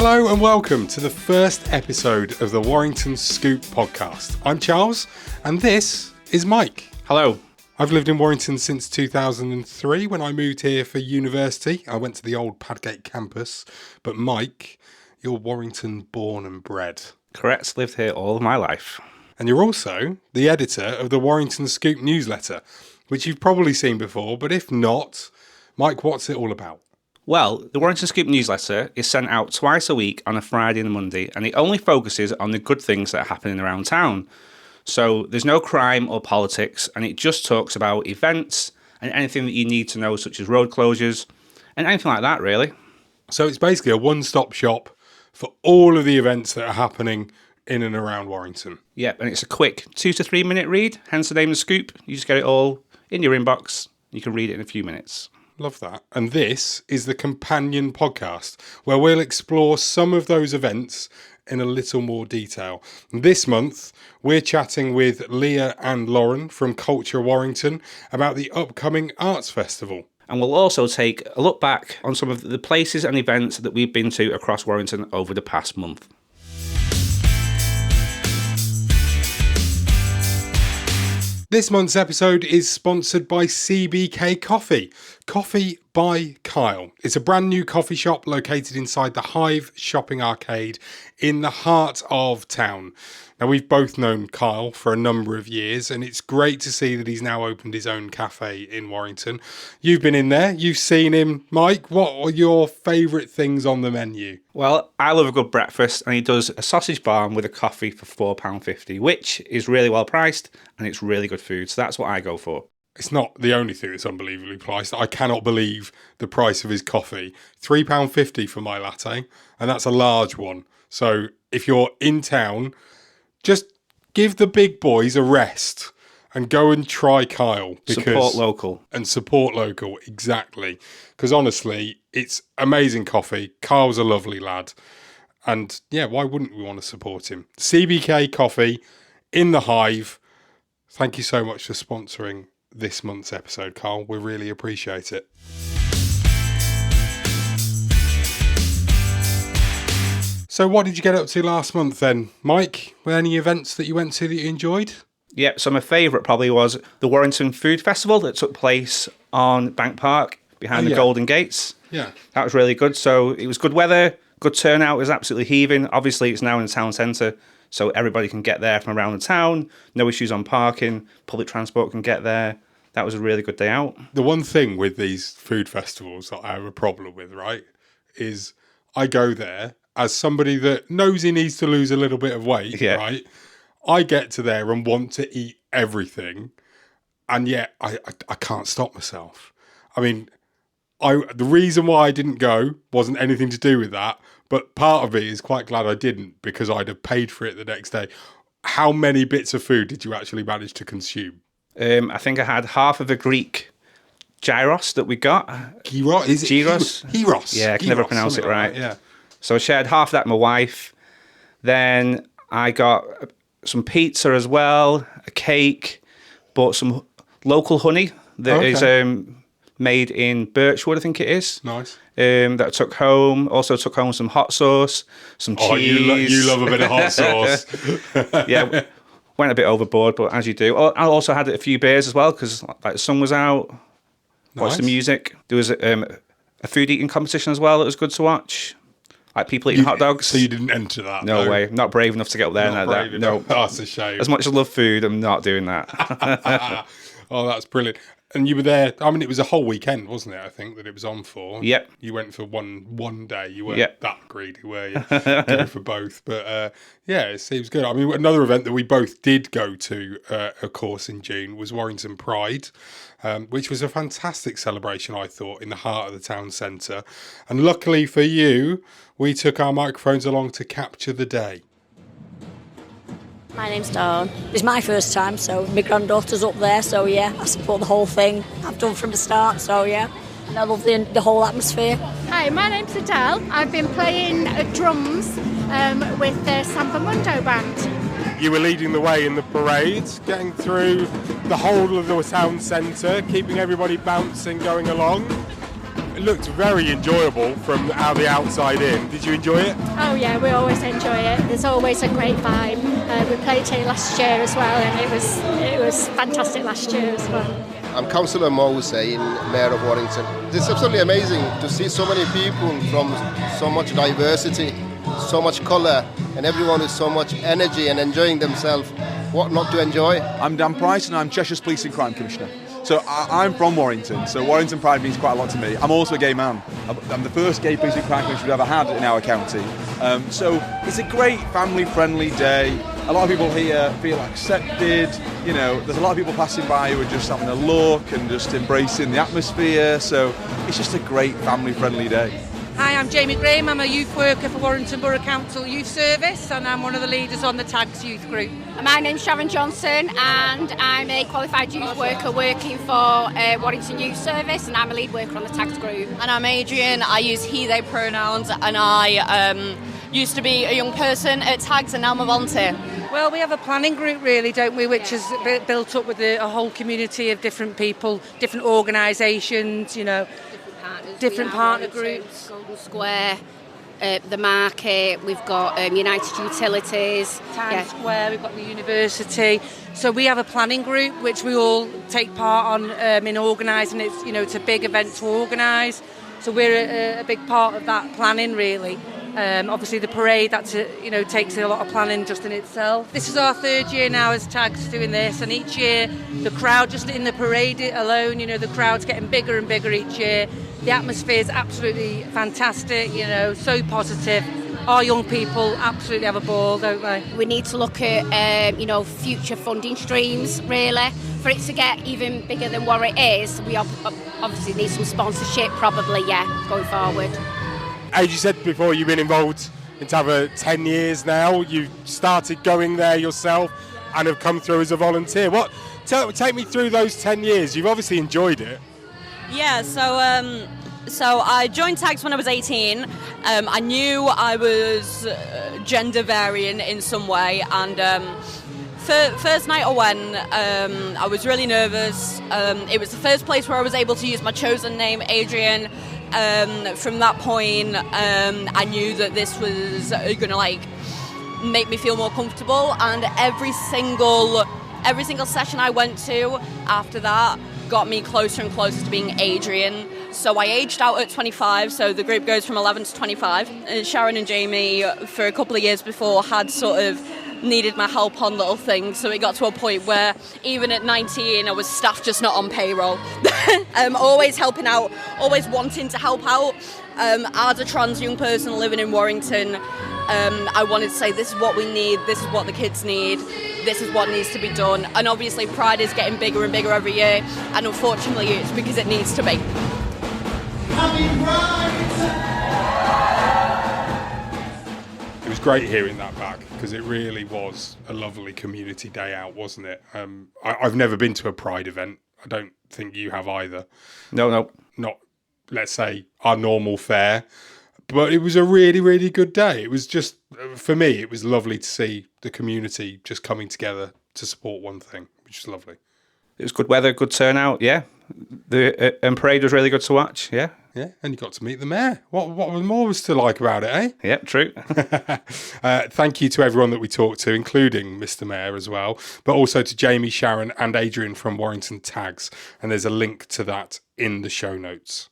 Hello and welcome to the first episode of the Warrington Scoop podcast. I'm Charles and this is Mike. Hello. I've lived in Warrington since 2003 when I moved here for university. I went to the old Padgate campus, but Mike, you're Warrington born and bred. Correct, lived here all of my life. And you're also the editor of the Warrington Scoop newsletter, which you've probably seen before, but if not, Mike, what's it all about? Well, the Warrington Scoop newsletter is sent out twice a week on a Friday and a Monday, and it only focuses on the good things that are happening around town. So there's no crime or politics, and it just talks about events and anything that you need to know, such as road closures and anything like that, really. So it's basically a one-stop shop for all of the events that are happening in and around Warrington. Yep, and it's a quick 2 to 3 minute read, hence the name of Scoop. You just get it all in your inbox. You can read it in a few minutes. Love that. And this is the companion podcast where we'll explore some of those events in a little more detail. This month, we're chatting with Leah and Lauren from Culture Warrington about the upcoming Arts Festival. And we'll also take a look back on some of the places and events that we've been to across Warrington over the past month. This month's episode is sponsored by CBK Coffee. Coffee by Kyle. It's a brand new coffee shop located inside the Hive Shopping Arcade in the heart of town. Now, we've both known Kyle for a number of years, and it's great to see that he's now opened his own cafe in Warrington. You've been in there, you've seen him. Mike, what are your favourite things on the menu? Well, I love a good breakfast, and he does a sausage barn with a coffee for £4.50, which is really well priced, and it's really good food, so that's what I go for. It's not the only thing that's unbelievably priced. I cannot believe the price of his coffee. £3.50 for my latte, and that's a large one. So if you're in town, just give the big boys a rest and go and try Kyle. Support local. And support local, exactly. Because honestly, it's amazing coffee. Kyle's a lovely lad. And yeah, why wouldn't we want to support him? CBK Coffee in the Hive. Thank you so much for sponsoring this month's episode, Kyle. We really appreciate it. So what did you get up to last month then, Mike? Were there any events that you went to that you enjoyed? Yeah, so my favourite probably was the Warrington Food Festival that took place on Bank Park behind the Golden Gates. Yeah. That was really good. So it was good weather, good turnout, it was absolutely heaving. Obviously it's now in the town centre, so everybody can get there from around the town. No issues on parking, public transport can get there. That was a really good day out. The one thing with these food festivals that I have a problem with, right, is I go there as somebody that knows he needs to lose a little bit of weight, right? I get to there and want to eat everything, and yet I can't stop myself. I mean, the reason why I didn't go wasn't anything to do with that, but part of me is quite glad I didn't because I'd have paid for it the next day. How many bits of food did you actually manage to consume? I think I had half of the Greek gyros that we got. Gyros? Is it gyros? Gyros. Yeah, I can never pronounce it right. Yeah. So I shared half of that with my wife. Then I got some pizza as well, a cake, bought some local honey that is made in Birchwood, I think it is. Nice. That I took home. Also took home some hot sauce, some cheese. Oh, you love a bit of hot sauce. Yeah, went a bit overboard, but as you do. I also had a few beers as well because like the sun was out. Watched the music. There was a food eating competition as well that was good to watch. Like people eating hot dogs. So you didn't enter that? No way. Not brave enough to get up there. No. Oh, that's a shame. As much as I love food, I'm not doing that. Oh, that's brilliant. And you were there, I mean, it was a whole weekend, wasn't it, I think, that it was on for? Yep. You went for one day. You weren't that greedy, were you? Go for both. But, yeah, it seems good. I mean, another event that we both did go to, of course, in June was Warrington Pride, which was a fantastic celebration, I thought, in the heart of the town centre. And luckily for you, we took our microphones along to capture the day. My name's Dawn. It's my first time, so my granddaughter's up there, so yeah, I support the whole thing. I've done from the start, so yeah. And I love the whole atmosphere. Hi, my name's Adele. I've been playing drums with the Samba Mundo band. You were leading the way in the parade, getting through the whole of the town centre, keeping everybody bouncing, going along. It looked very enjoyable from the outside in. Did you enjoy it? Oh yeah, we always enjoy it. There's always a great vibe. We played here last year as well, and it was fantastic last year as well. I'm Councillor Mose, Mayor of Warrington. It's absolutely amazing to see so many people from so much diversity, so much colour, and everyone with so much energy and enjoying themselves. What not to enjoy? I'm Dan Price and I'm Cheshire's Police and Crime Commissioner. So I'm from Warrington, so Warrington Pride means quite a lot to me. I'm also a gay man. I'm the first gay police and crime commissioner we've ever had in our county. So it's a great family-friendly day. A lot of people here feel accepted. You know, there's a lot of people passing by who are just having a look and just embracing the atmosphere. So it's just a great family-friendly day. Hi, I'm Jamie Graham. I'm a youth worker for Warrington Borough Council Youth Service, and I'm one of the leaders on the TAGS youth group. My name's Sharon Johnson, and I'm a qualified youth worker working for Warrington Youth Service, and I'm a lead worker on the TAGS group. And I'm Adrian. I use he, they pronouns, and I used to be a young person at TAGS, and now I'm a volunteer. Well, we have a planning group, really, don't we, which is built up with a whole community of different people, different organisations, you know, different partner groups. Golden Square, the market, we've got United Utilities. Times Square, we've got the university. So we have a planning group which we all take part on in organising. It's, you know, it's a big event to organise. So we're a big part of that planning, really. Obviously the parade, that's takes a lot of planning just in itself. This is our third year now as TAGS doing this, and each year the crowd, just in the parade alone, you know, the crowd's getting bigger and bigger each year. The atmosphere is absolutely fantastic, you know, so positive. Our young people absolutely have a ball, don't they? We need to look at, future funding streams, really. For it to get even bigger than what it is, we obviously need some sponsorship, probably, going forward. As you said before, you've been involved in TAVA 10 years now. You started going there yourself and have come through as a volunteer. Take me through those 10 years. You've obviously enjoyed it. Yeah, so I joined TAGS when I was 18. I knew I was gender variant in some way, and first night I went, I was really nervous. It was the first place where I was able to use my chosen name, Adrian. From that point, I knew that this was going to make me feel more comfortable, and every single session I went to after that got me closer and closer to being Adrian. So I aged out at 25, so the group goes from 11 to 25. And Sharon and Jamie, for a couple of years before, had sort of needed my help on little things, so it got to a point where even at 19 I was staff just not on payroll. Always helping out, always wanting to help out. As a trans young person living in Warrington, I wanted to say this is what we need, this is what the kids need, this is what needs to be done. And obviously Pride is getting bigger and bigger every year, and unfortunately it's because it needs to be. Happy Pride! It was great hearing that back, because it really was a lovely community day out, wasn't it? I've never been to a Pride event. I don't think you have either. No. Not, let's say, our normal fare. But it was a really, really good day. It was just, for me, it was lovely to see the community just coming together to support one thing, which is lovely. It was good weather, good turnout, yeah. The parade was really good to watch, yeah. Yeah, and you got to meet the mayor. What more was to like about it, eh? Yep, true. Thank you to everyone that we talked to, including Mr. Mayor as well, but also to Jamie, Sharon and Adrian from Warrington TAGS. And there's a link to that in the show notes.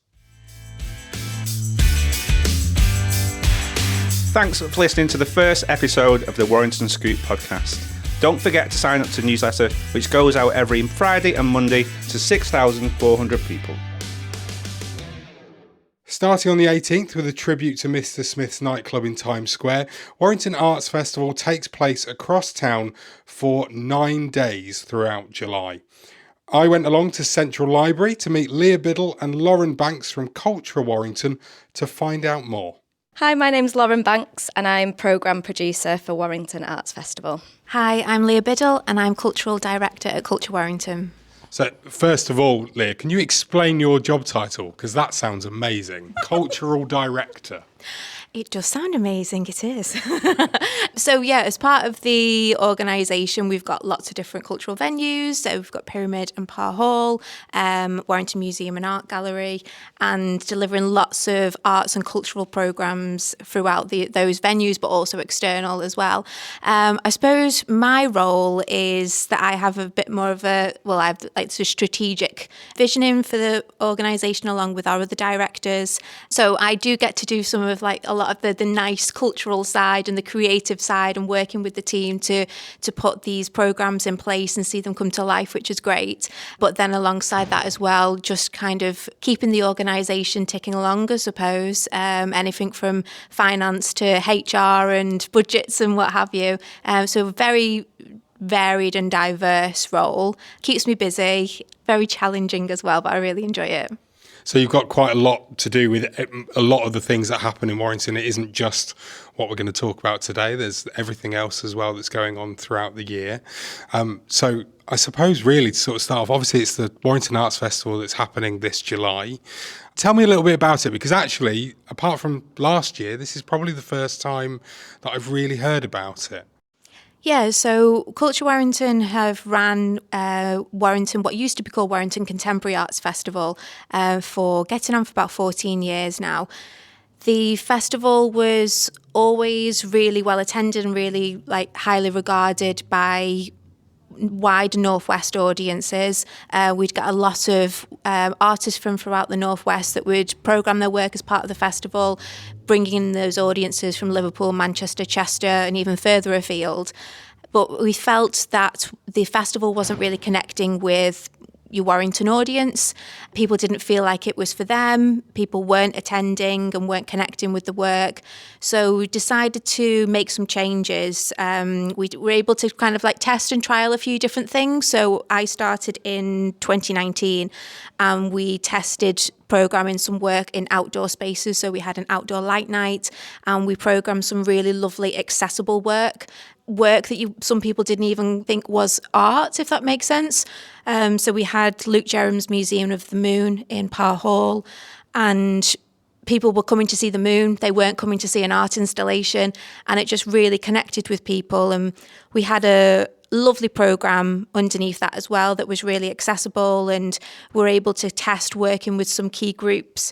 Thanks for listening to the first episode of the Warrington Scoop podcast. Don't forget to sign up to the newsletter, which goes out every Friday and Monday to 6,400 people. Starting on the 18th with a tribute to Mr. Smith's nightclub in Times Square, Warrington Arts Festival takes place across town for 9 days throughout July. I went along to Central Library to meet Leah Biddle and Lauren Banks from Culture Warrington to find out more. Hi, my name's Lauren Banks and I'm Programme Producer for Warrington Arts Festival. Hi, I'm Leah Biddle and I'm Cultural Director at Culture Warrington. So, first of all, Leah, can you explain your job title? Because that sounds amazing. Cultural Director. It does sound amazing, it is. So yeah, as part of the organisation, we've got lots of different cultural venues. So we've got Pyramid and Parr Hall, Warrington Museum and Art Gallery, and delivering lots of arts and cultural programmes throughout those venues, but also external as well. I suppose my role is that I have a bit more of I have like a strategic visioning for the organisation along with our other directors. So I do get to do some of like a lot of the nice cultural side and the creative side, and working with the team to put these programmes in place and see them come to life, which is great. But then alongside that as well, just kind of keeping the organisation ticking along, I suppose. Anything from finance to HR and budgets and what have you. So very varied and diverse role. Keeps me busy, very challenging as well, but I really enjoy it. So you've got quite a lot to do with a lot of the things that happen in Warrington. It isn't just what we're going to talk about today. There's everything else as well that's going on throughout the year. So I suppose really to sort of start off, obviously it's the Warrington Arts Festival that's happening this July. Tell me a little bit about it, because actually, apart from last year, this is probably the first time that I've really heard about it. Yeah, so Culture Warrington have ran Warrington, what used to be called Warrington Contemporary Arts Festival, for getting on for about 14 years now. The festival was always really well attended and really highly regarded by wide Northwest audiences. We'd get a lot of artists from throughout the Northwest that would programme their work as part of the festival, bringing in those audiences from Liverpool, Manchester, Chester and even further afield. But we felt that the festival wasn't really connecting with your Warrington audience. People didn't feel like it was for them. People weren't attending and weren't connecting with the work. So we decided to make some changes. We were able to kind of test and trial a few different things. So I started in 2019 and we tested programming some work in outdoor spaces. So we had an outdoor light night and we programmed some really lovely accessible work that some people didn't even think was art, if that makes sense. So we had Luke Jerram's Museum of the Moon in Parr Hall, and people were coming to see the moon. They weren't coming to see an art installation, and it just really connected with people. And we had a lovely programme underneath that as well that was really accessible, and we're able to test working with some key groups.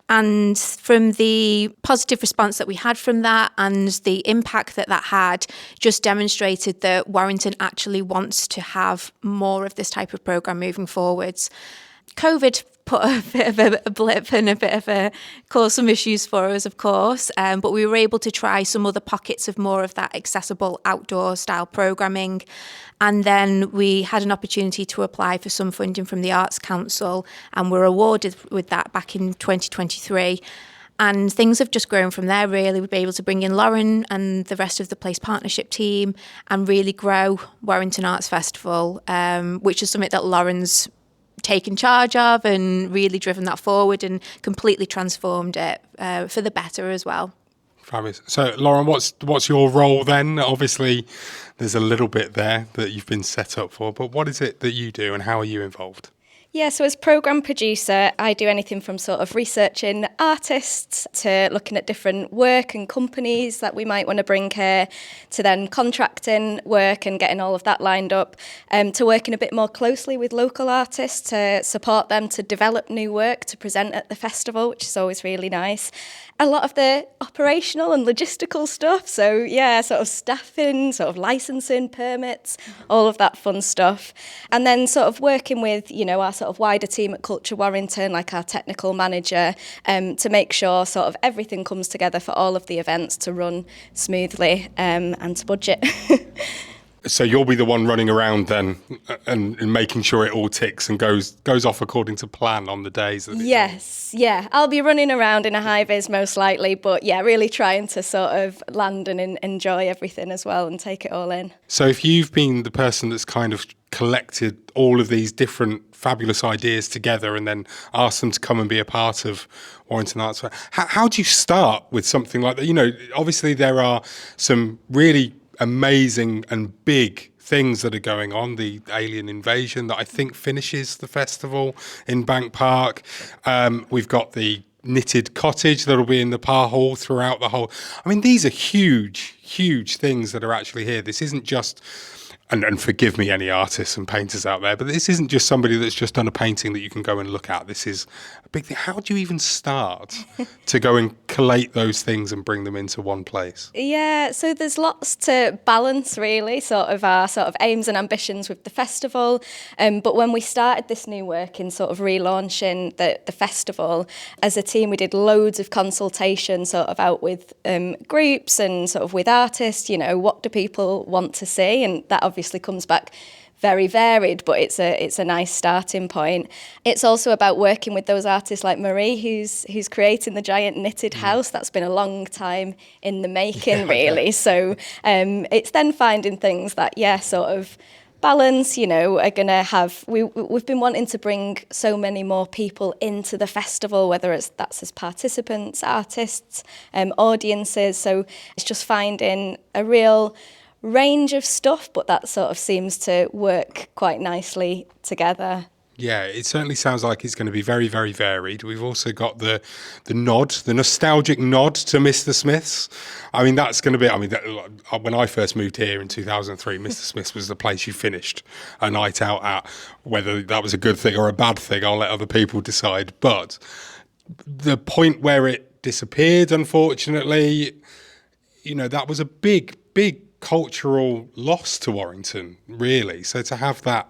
And from the positive response that we had from that and the impact that had, just demonstrated that Warrington actually wants to have more of this type of programme moving forwards. COVID put a bit of a blip and caused some issues for us, of course, but we were able to try some other pockets of more of that accessible outdoor style programming. And then we had an opportunity to apply for some funding from the Arts Council and were awarded with that back in 2023. And things have just grown from there, really. We've been able to bring in Lauren and the rest of the Place Partnership team and really grow Warrington Arts Festival, which is something that Lauren's taken charge of and really driven that forward and completely transformed it for the better as well. Fabulous. So, Lauren, what's your role then? Obviously, there's a little bit there that you've been set up for, but what is it that you do and how are you involved? Yeah, so as programme producer, I do anything from sort of researching artists to looking at different work and companies that we might want to bring here, to then contracting work and getting all of that lined up, to working a bit more closely with local artists to support them to develop new work to present at the festival, which is always really nice. A lot of the operational and logistical stuff, so yeah, sort of staffing, sort of licensing, permits, all of that fun stuff. And then sort of working with, our sort of wider team at Culture Warrington, like our technical manager, to make sure sort of everything comes together for all of the events to run smoothly and to budget. So you'll be the one running around then and making sure it all ticks and goes off according to plan on the days that Yes, yeah. I'll be running around in a high vis most likely, but yeah, really trying to sort of land and enjoy everything as well and take it all in. So if you've been the person that's kind of collected all of these different fabulous ideas together and then asked them to come and be a part of Warrington Arts Fair, how do you start with something like that? Obviously there are some really amazing and big things that are going on. The alien invasion that I think finishes the festival in Bank Park. We've got the knitted cottage that'll be in the Par Hall throughout the whole. I mean, these are huge, huge things that are actually here. This isn't just, and forgive me any artists and painters out there, but this isn't just somebody that's just done a painting that you can go and look at. This is a big thing. How do you even start to go and collate those things and bring them into one place? Yeah, so there's lots to balance, really, sort of our sort of aims and ambitions with the festival. But when we started this new work in sort of relaunching the festival, as a team, we did loads of consultation sort of out with groups and sort of with artists, you know, what do people want to see? And that obviously comes back very varied, but it's a nice starting point. It's also about working with those artists like Marie, who's creating the giant knitted house. That's been a long time in the making, really. So it's then finding things that, sort of balance, you know, are going to have... We've been wanting to bring so many more people into the festival, whether that's as participants, artists, audiences. So it's just finding a real range of stuff, but that sort of seems to work quite nicely together. Yeah, it certainly sounds like it's going to be very, very varied. We've also got the nostalgic nod to Mr. Smith's. I mean, that's going to be, when I first moved here in 2003, Mr. Smith's was the place you finished a night out at. Whether that was a good thing or a bad thing, I'll let other people decide. But the point where it disappeared, unfortunately, you know, that was a big, big cultural loss to Warrington, really. So to have that,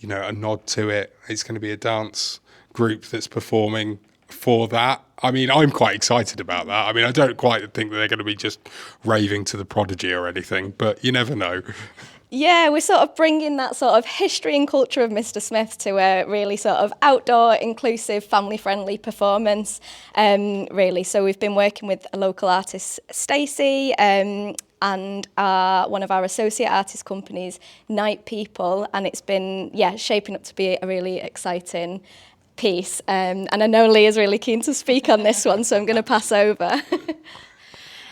you know, a nod to it, it's going to be a dance group that's performing for that. I mean, I'm quite excited about that. I mean, I don't quite think that they're going to be just raving to the Prodigy or anything, but you never know. Yeah, we're sort of bringing that sort of history and culture of Mr. Smith to a really sort of outdoor, inclusive, family-friendly performance, really. So we've been working with a local artist, Stacey, and one of our associate artist companies, Night People, and it's been, shaping up to be a really exciting piece. And I know Leah's really keen to speak on this one, so I'm going to pass over.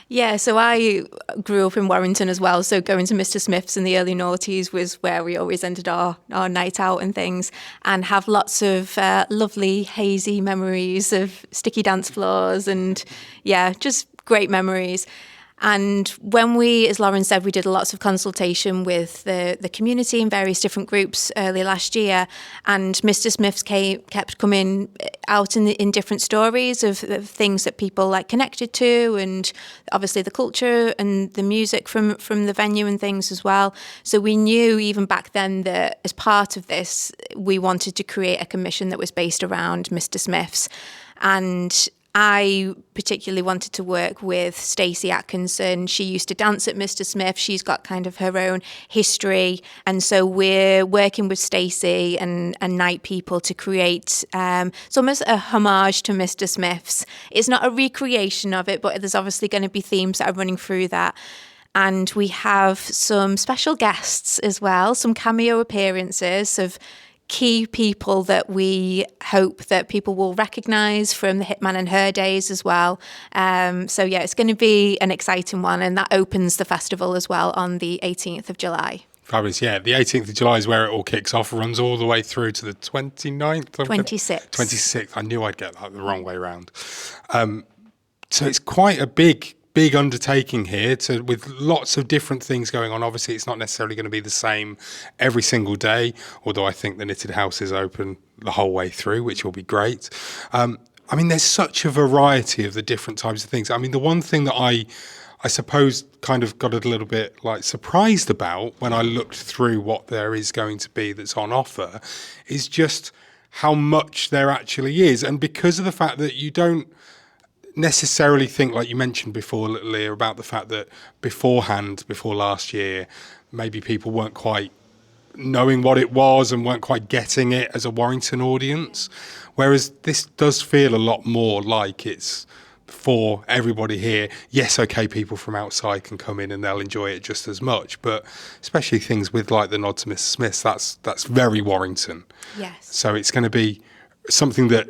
Yeah, so I grew up in Warrington as well, so going to Mr. Smith's in the early noughties was where we always ended our night out and things, and have lots of lovely, hazy memories of sticky dance floors and, just great memories. And when we, as Lauren said, we did lots of consultation with the community in various different groups early last year, and Mr. Smith's kept coming out in different stories of things that people like connected to, and obviously the culture and the music from the venue and things as well. So we knew even back then that as part of this, we wanted to create a commission that was based around Mr. Smith's. And I particularly wanted to work with Stacey Atkinson. She used to dance at Mr. Smith. She's got kind of her own history. And so we're working with Stacey and Night People to create it's almost a homage to Mr. Smith's. It's not a recreation of it, but there's obviously going to be themes that are running through that. And we have some special guests as well, some cameo appearances of key people that we hope that people will recognise from the Hitman and Her days as well. So it's going to be an exciting one, and that opens the festival as well on the 18th of July. Fabulous, yeah. The 18th of July is where it all kicks off, runs all the way through to the 29th? 26th. 26th. I knew I'd get that the wrong way around. So it's quite a big undertaking here with lots of different things going on. Obviously, it's not necessarily going to be the same every single day, although I think the Knitted House is open the whole way through, which will be great. I mean, there's such a variety of the different types of things. I mean, the one thing that I suppose kind of got a little bit like surprised about when I looked through what there is going to be that's on offer is just how much there actually is. And because of the fact that you don't necessarily think, like you mentioned before, Leah, about the fact that before last year, maybe people weren't quite knowing what it was and weren't quite getting it as a Warrington audience, whereas this does feel a lot more like it's for everybody here. Yes, okay, people from outside can come in and they'll enjoy it just as much, but especially things with like the nod to Mr. Smith's, that's very Warrington. Yes. So it's going to be something that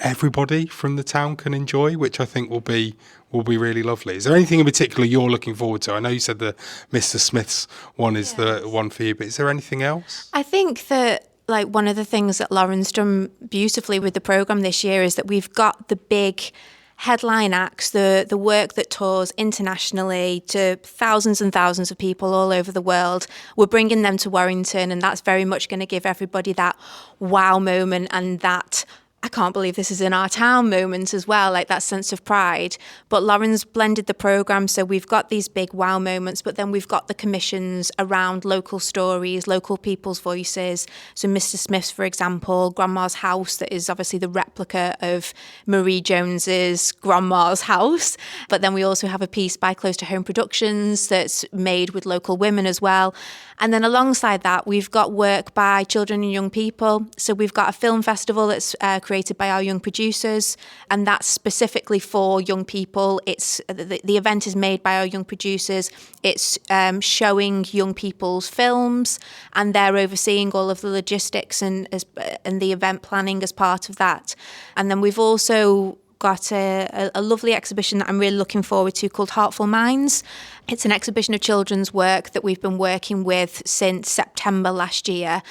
everybody from the town can enjoy, which I think will be really lovely. Is there anything in particular you're looking forward to? I know you said the Mr. Smith's one is the one for you, but is there anything else? I think that like one of the things that Lauren's done beautifully with the programme this year is that we've got the big headline acts, the work that tours internationally to thousands and thousands of people all over the world. We're bringing them to Warrington, and that's very much going to give everybody that wow moment and that I can't believe this is in our town moment as well, like that sense of pride. But Lauren's blended the programme, so we've got these big wow moments, but then we've got the commissions around local stories, local people's voices. So Mr. Smith's, for example, Grandma's House, that is obviously the replica of Marie Jones's Grandma's House. But then we also have a piece by Close to Home Productions that's made with local women as well. And then alongside that, we've got work by children and young people. So we've got a film festival that's created by our young producers, and that's specifically for young people. It's the event is made by our young producers. It's showing young people's films, and they're overseeing all of the logistics and the event planning as part of that. And then we've also got a lovely exhibition that I'm really looking forward to called Heartful Minds. It's an exhibition of children's work that we've been working with since September last year.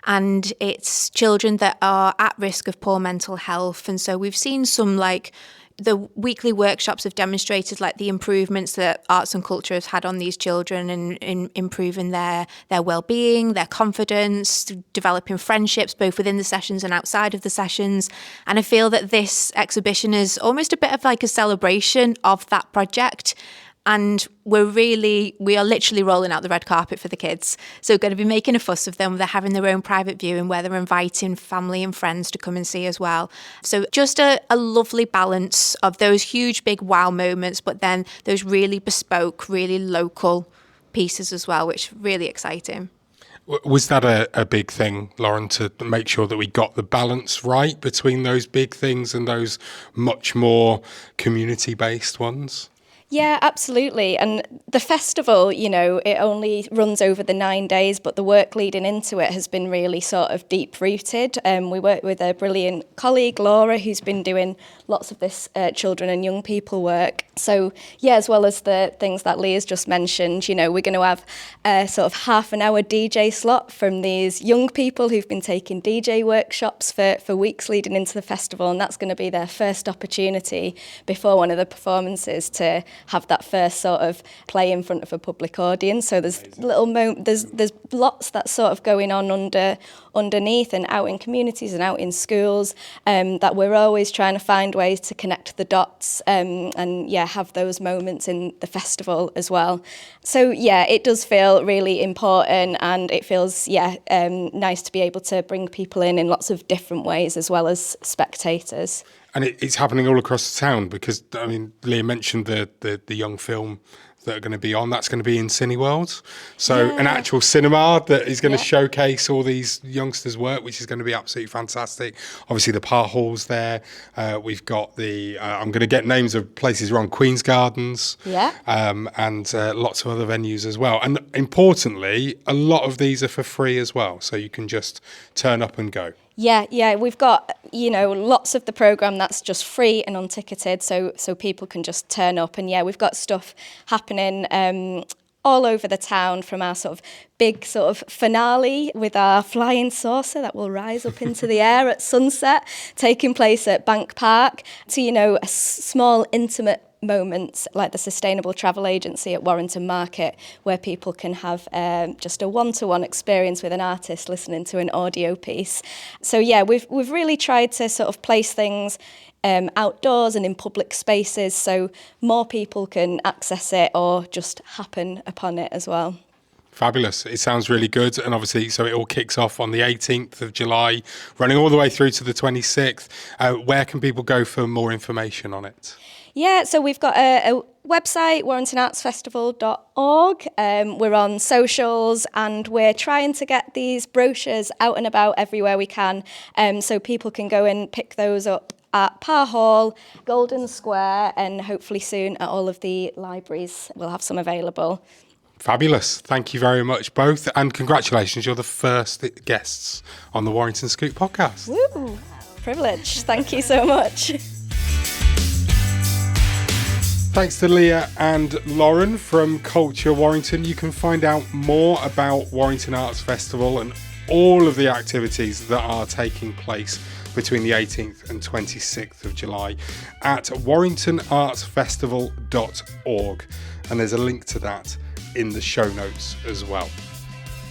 And it's children that are at risk of poor mental health. And so we've seen some, like, the weekly workshops have demonstrated like the improvements that arts and culture has had on these children in improving their well-being, their confidence, developing friendships both within the sessions and outside of the sessions. And I feel that this exhibition is almost a bit of like a celebration of that project. And we are literally rolling out the red carpet for the kids. So we're going to be making a fuss of them. They're having their own private viewing where they're inviting family and friends to come and see as well. So just a lovely balance of those huge, big wow moments, but then those really bespoke, really local pieces as well, which is really exciting. Was that a big thing, Lauren, to make sure that we got the balance right between those big things and those much more community-based ones? Yeah, absolutely. And the festival, you know, it only runs over the 9 days, but the work leading into it has been really sort of deep-rooted. We work with a brilliant colleague, Laura, who's been doing lots of this children and young people work. So, yeah, as well as the things that Leah's just mentioned, you know, we're going to have a sort of half an hour DJ slot from these young people who've been taking DJ workshops for weeks leading into the festival, and that's going to be their first opportunity before one of the performances to have that first sort of play in front of a public audience. So there's there's lots that's sort of going on underneath and out in communities and out in schools, that we're always trying to find ways to connect the dots, and have those moments in the festival as well. So yeah, it does feel really important, and it feels nice to be able to bring people in lots of different ways as well as spectators. And it's happening all across the town because, I mean, Leah mentioned the young film that are going to be on. That's going to be in Cineworld. So an actual cinema that is going to showcase all these youngsters' work, which is going to be absolutely fantastic. Obviously, the Par Hall's there. We've got the, I'm going to get names of places wrong, Queen's Gardens. And lots of other venues as well. And importantly, a lot of these are for free as well. So you can just turn up and go. Yeah, we've got, you know, lots of the programme that's just free and unticketed, so people can just turn up. And we've got stuff happening all over the town, from our sort of big sort of finale with our flying saucer that will rise up into the air at sunset, taking place at Bank Park, to, you know, a small intimate moments like the Sustainable Travel Agency at Warrington Market, where people can have just a one-to-one experience with an artist listening to an audio piece. So we've really tried to sort of place things outdoors and in public spaces so more people can access it or just happen upon it as well. Fabulous. It sounds really good. And obviously, so it all kicks off on the 18th of July, running all the way through to the 26th. Where can people go for more information on it? Yeah, so we've got a website, warringtonartsfestival.org. We're on socials, and we're trying to get these brochures out and about everywhere we can, so people can go and pick those up at Par Hall, Golden Square, and hopefully soon at all of the libraries. We'll have some available. Fabulous. Thank you very much, both. And congratulations, you're the first guests on the Warrington Scoop podcast. Woo! Privilege. Thank you so much. Thanks to Leah and Lauren from Culture Warrington. You can find out more about Warrington Arts Festival and all of the activities that are taking place between the 18th and 26th of July at warringtonartsfestival.org, and there's a link to that in the show notes as well.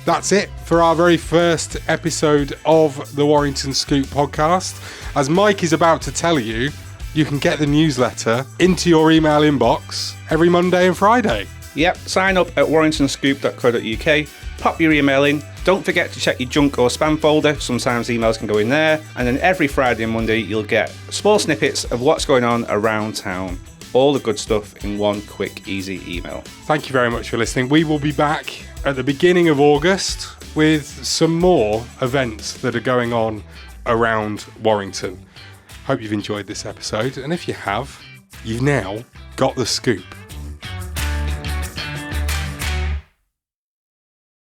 That's it for our very first episode of the Warrington Scoop podcast. As Mike is about to tell you, you can get the newsletter into your email inbox every Monday and Friday. Yep, sign up at warringtonscoop.co.uk, pop your email in. Don't forget to check your junk or spam folder. Sometimes emails can go in there. And then every Friday and Monday, you'll get small snippets of what's going on around town. All the good stuff in one quick, easy email. Thank you very much for listening. We will be back at the beginning of August with some more events that are going on around Warrington. Hope you've enjoyed this episode. And if you have, you've now got the scoop.